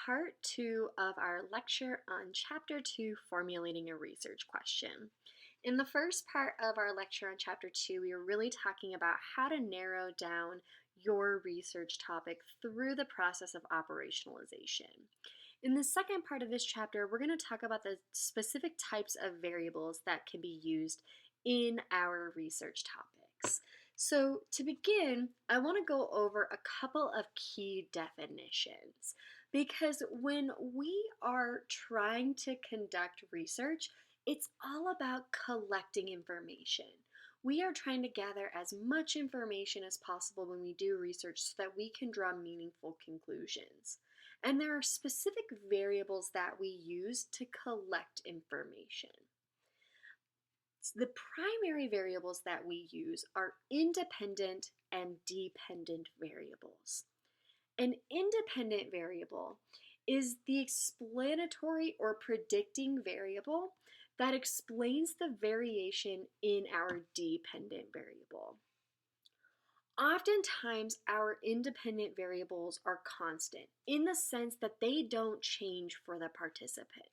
part 2 of our lecture on Chapter 2, Formulating a Research Question. In the first part of our lecture on Chapter 2, we were really talking about how to narrow down your research topic through the process of operationalization. In the second part of this chapter, we're going to talk about the specific types of variables that can be used in our research topics. So to begin, I want to go over a couple of key definitions because when we are trying to conduct research, it's all about collecting information. We are trying to gather as much information as possible when we do research so that we can draw meaningful conclusions. And there are specific variables that we use to collect information. The primary variables that we use are independent and dependent variables. An independent variable is the explanatory or predicting variable that explains the variation in our dependent variable. Oftentimes, our independent variables are constant in the sense that they don't change for the participant.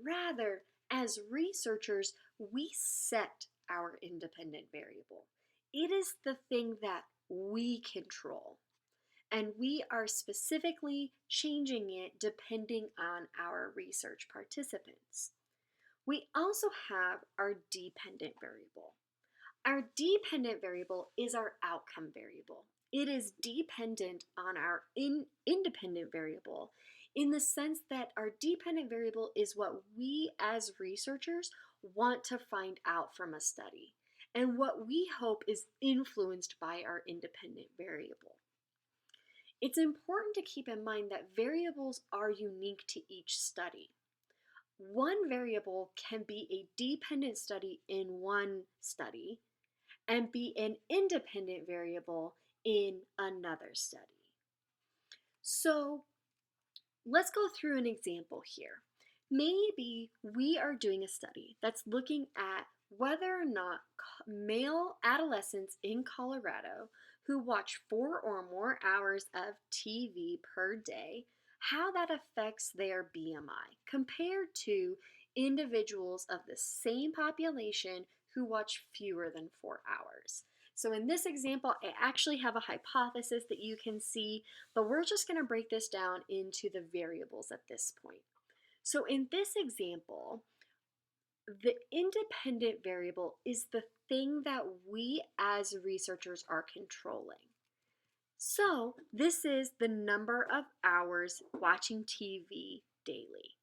Rather, as researchers, we set our independent variable. It is the thing that we control, and we are specifically changing it depending on our research participants. We also have our dependent variable. Our dependent variable is our outcome variable. It is dependent on our independent variable in the sense that our dependent variable is what we as researchers want to find out from a study and what we hope is influenced by our independent variable. It's important to keep in mind that variables are unique to each study. One variable can be a dependent study in one study and be an independent variable in another study. So let's go through an example here. Maybe we are doing a study that's looking at whether or not male adolescents in Colorado who watch 4 or more hours of TV per day, how that affects their BMI compared to individuals of the same population who watch fewer than 4 hours. So in this example, I actually have a hypothesis that you can see, but we're just going to break this down into the variables at this point. So in this example, the independent variable is the thing that we as researchers are controlling. So this is the number of hours watching TV daily.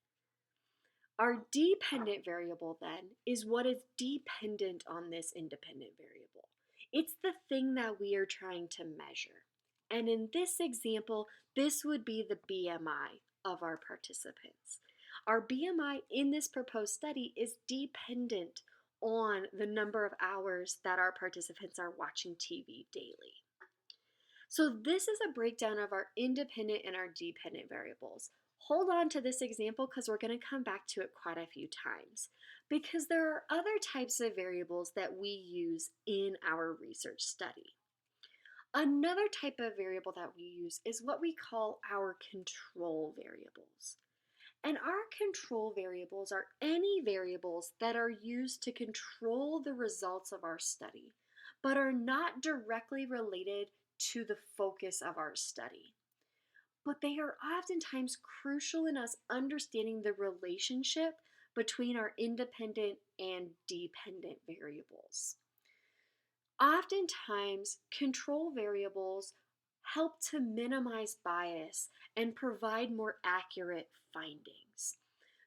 Our dependent variable then is what is dependent on this independent variable. It's the thing that we are trying to measure. And in this example, this would be the BMI of our participants. Our BMI in this proposed study is dependent on the number of hours that our participants are watching TV daily. So this is a breakdown of our independent and our dependent variables. Hold on to this example because we're going to come back to it quite a few times because there are other types of variables that we use in our research study. Another type of variable that we use is what we call our control variables. And our control variables are any variables that are used to control the results of our study, but are not directly related to the focus of our study. But they are oftentimes crucial in us understanding the relationship between our independent and dependent variables. Oftentimes, control variables help to minimize bias and provide more accurate findings.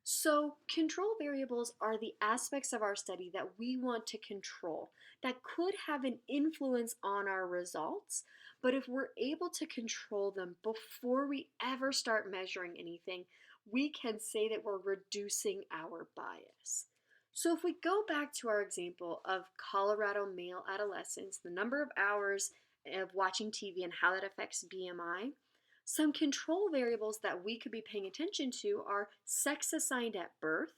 So control variables are the aspects of our study that we want to control that could have an influence on our results, but if we're able to control them before we ever start measuring anything, we can say that we're reducing our bias. So if we go back to our example of Colorado male adolescents, the number of hours of watching TV and how that affects BMI, some control variables that we could be paying attention to are sex assigned at birth,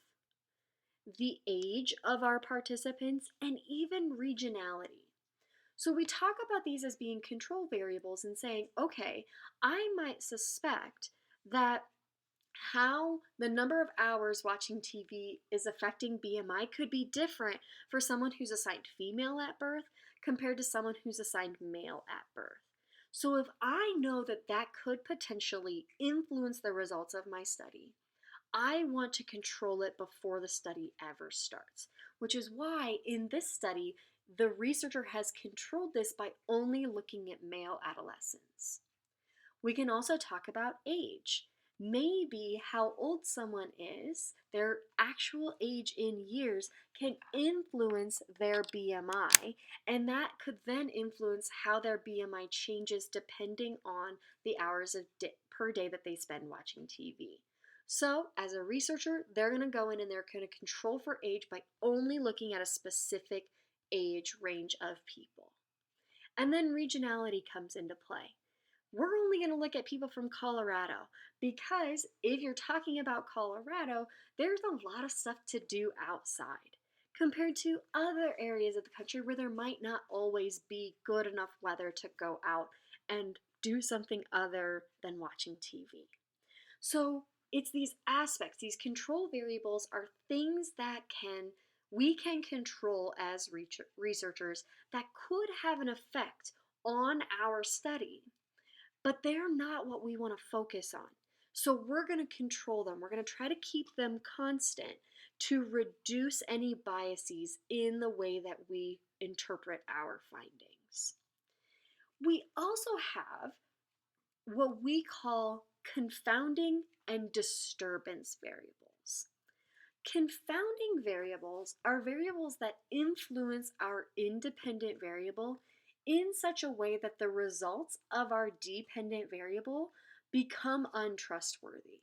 the age of our participants, and even regionality. So we talk about these as being control variables and saying, okay, I might suspect that how the number of hours watching TV is affecting BMI could be different for someone who's assigned female at birth compared to someone who's assigned male at birth. So if I know that that could potentially influence the results of my study, I want to control it before the study ever starts, which is why in this study, the researcher has controlled this by only looking at male adolescents. We can also talk about age. Maybe how old someone is, their actual age in years, can influence their BMI, and that could then influence how their BMI changes depending on the hours per day that they spend watching TV. So, as a researcher, they're going to go in and they're going to control for age by only looking at a specific age range of people. And then regionality comes into play. We're only going to look at people from Colorado because if you're talking about Colorado, there's a lot of stuff to do outside compared to other areas of the country where there might not always be good enough weather to go out and do something other than watching TV. So it's these aspects, these control variables are things that we can control as researchers that could have an effect on our study, but they're not what we want to focus on. So we're going to control them. We're going to try to keep them constant to reduce any biases in the way that we interpret our findings. We also have what we call confounding and disturbance variables. Confounding variables are variables that influence our independent variable in such a way that the results of our dependent variable become untrustworthy.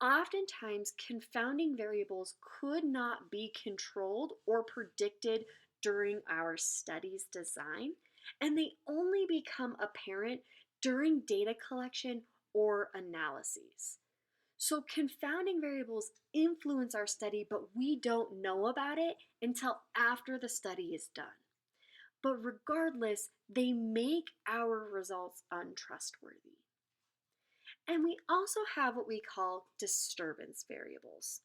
Oftentimes, confounding variables could not be controlled or predicted during our study's design, and they only become apparent during data collection or analyses. So confounding variables influence our study, but we don't know about it until after the study is done. But regardless, they make our results untrustworthy. And we also have what we call disturbance variables.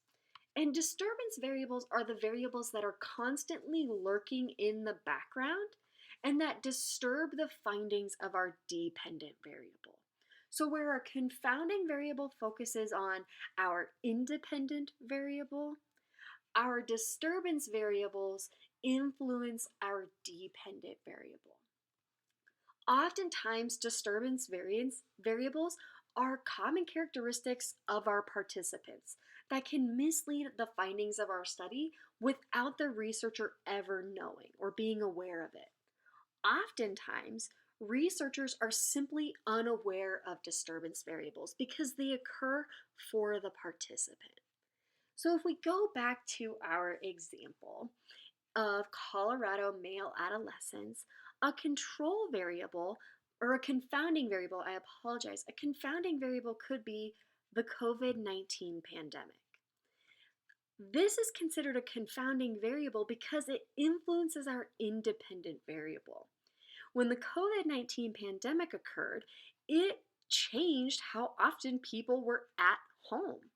And disturbance variables are the variables that are constantly lurking in the background and that disturb the findings of our dependent variable. So where our confounding variable focuses on our independent variable, our disturbance variables influence our dependent variable. Oftentimes, disturbance variables are common characteristics of our participants that can mislead the findings of our study without the researcher ever knowing or being aware of it. Oftentimes, researchers are simply unaware of disturbance variables because they occur for the participant. So if we go back to our example of Colorado male adolescents, a control variable or a confounding variable, I apologize, a confounding variable could be the COVID-19 pandemic. This is considered a confounding variable because it influences our independent variable. When the COVID-19 pandemic occurred, it changed how often people were at home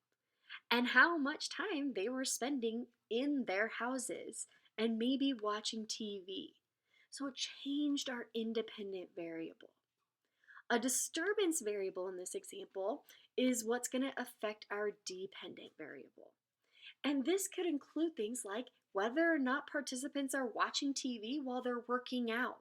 and how much time they were spending in their houses and maybe watching TV. So it changed our independent variable. A disturbance variable in this example is what's going to affect our dependent variable. And this could include things like whether or not participants are watching TV while they're working out,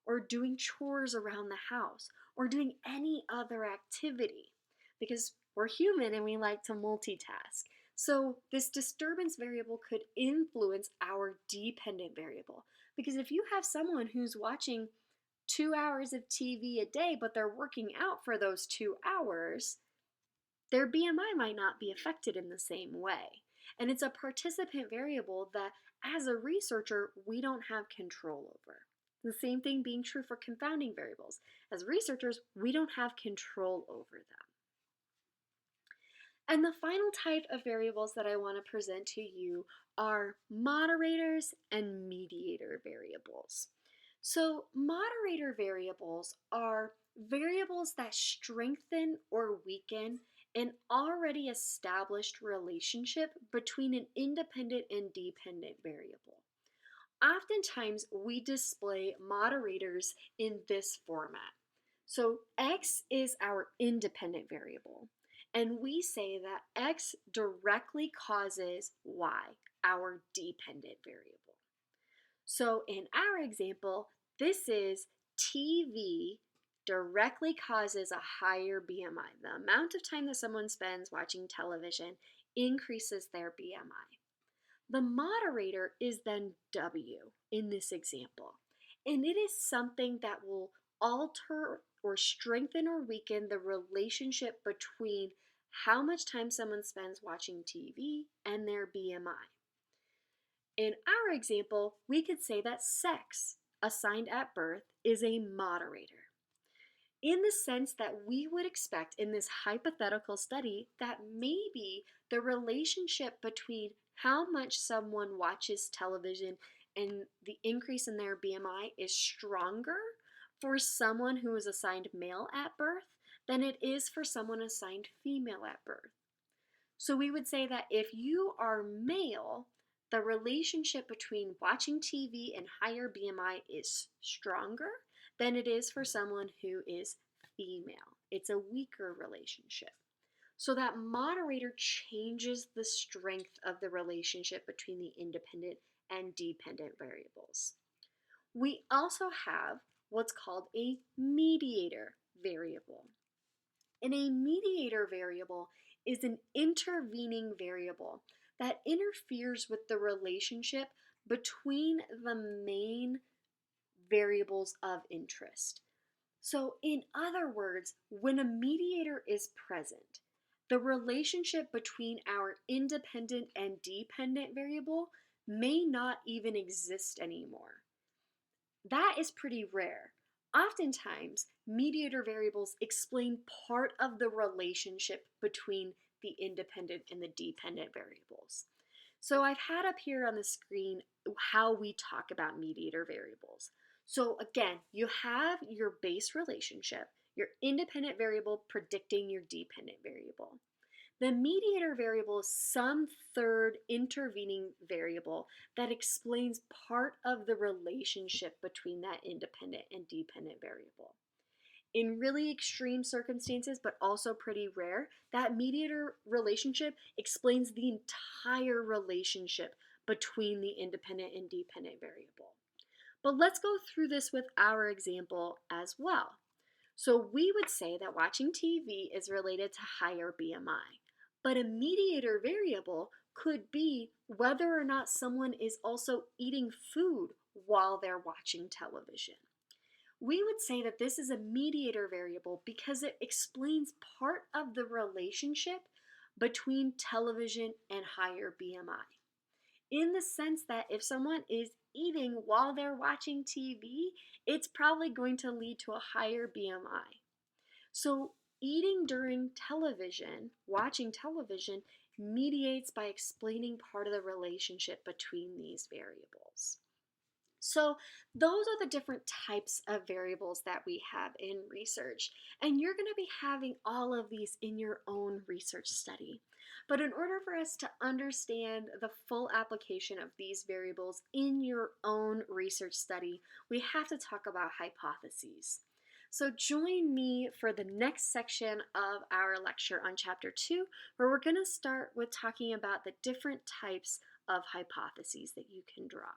or doing chores around the house, or doing any other activity, because we're human and we like to multitask. So this disturbance variable could influence our dependent variable, because if you have someone who's watching 2 hours of TV a day, but they're working out for those 2 hours, their BMI might not be affected in the same way. And it's a participant variable that, as a researcher, we don't have control over. The same thing being true for confounding variables. As researchers, we don't have control over them. And the final type of variables that I want to present to you are moderators and mediator variables. So moderator variables are variables that strengthen or weaken an already established relationship between an independent and dependent variable. Oftentimes, we display moderators in this format. So x is our independent variable, and we say that x directly causes y, our dependent variable. So in our example, this is TV directly causes a higher BMI. The amount of time that someone spends watching television increases their BMI. The moderator is then W in this example, and it is something that will alter or strengthen or weaken the relationship between how much time someone spends watching TV and their BMI. In our example, we could say that sex assigned at birth is a moderator, in the sense that we would expect in this hypothetical study that maybe the relationship between how much someone watches television and the increase in their BMI is stronger for someone who is assigned male at birth than it is for someone assigned female at birth. So we would say that if you are male, the relationship between watching TV and higher BMI is stronger than it is for someone who is female. It's a weaker relationship. So that moderator changes the strength of the relationship between the independent and dependent variables. We also have what's called a mediator variable. And a mediator variable is an intervening variable that interferes with the relationship between the main variables of interest. So, in other words, when a mediator is present, the relationship between our independent and dependent variable may not even exist anymore. That is pretty rare. Oftentimes, mediator variables explain part of the relationship between the independent and the dependent variables. So I've had up here on the screen how we talk about mediator variables. So again, you have your base relationship, your independent variable predicting your dependent variable. The mediator variable is some third intervening variable that explains part of the relationship between that independent and dependent variable. In really extreme circumstances, but also pretty rare, that mediator relationship explains the entire relationship between the independent and dependent variable. But let's go through this with our example as well. So we would say that watching TV is related to higher BMI. But a mediator variable could be whether or not someone is also eating food while they're watching television. We would say that this is a mediator variable because it explains part of the relationship between television and higher BMI. In the sense that if someone is eating while they're watching TV, it's probably going to lead to a higher BMI. So eating during television, watching television, mediates by explaining part of the relationship between these variables. So those are the different types of variables that we have in research, and you're going to be having all of these in your own research study. But in order for us to understand the full application of these variables in your own research study, we have to talk about hypotheses. So join me for the next section of our lecture on Chapter 2, where we're going to start with talking about the different types of hypotheses that you can draw.